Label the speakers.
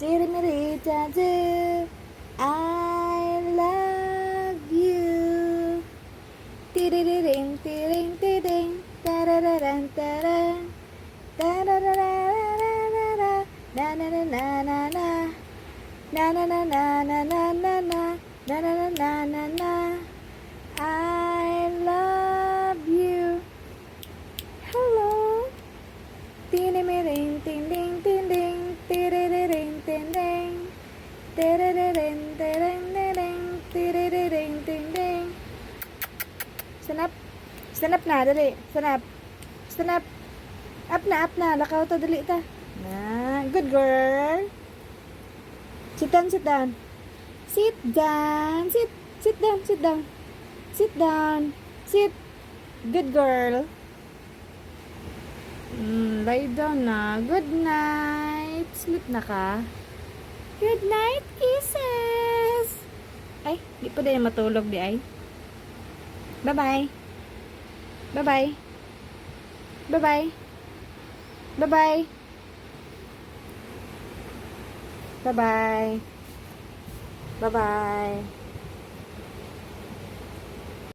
Speaker 1: Tirimirita-do, I love you. Tiriring, tiring, tiring, tarararan, taran, tarararararara, na na na na na na, na na na na na na na na, na na na na na na. I love you. Hello. Tinimiring, ting-ding, ting-ding, tiriring, ting-ding, tiriring, tiring, tiring, tiriring, ting-ding. Stand up. Stand up na, dali. Stand up. Stand up. Up na. Lakaw to, dali ta. Na, good girl. Sit down, sit down. Sit down. Sit down, sit down. Sit down. Sit. Good girl. Lie down na. Good night. Sleep na ka. Good night, kisses. Ay, di pa din matulog di ay. Bye-bye. Bye-bye. Bye-bye. Bye-bye. Bye-bye. Bye-bye.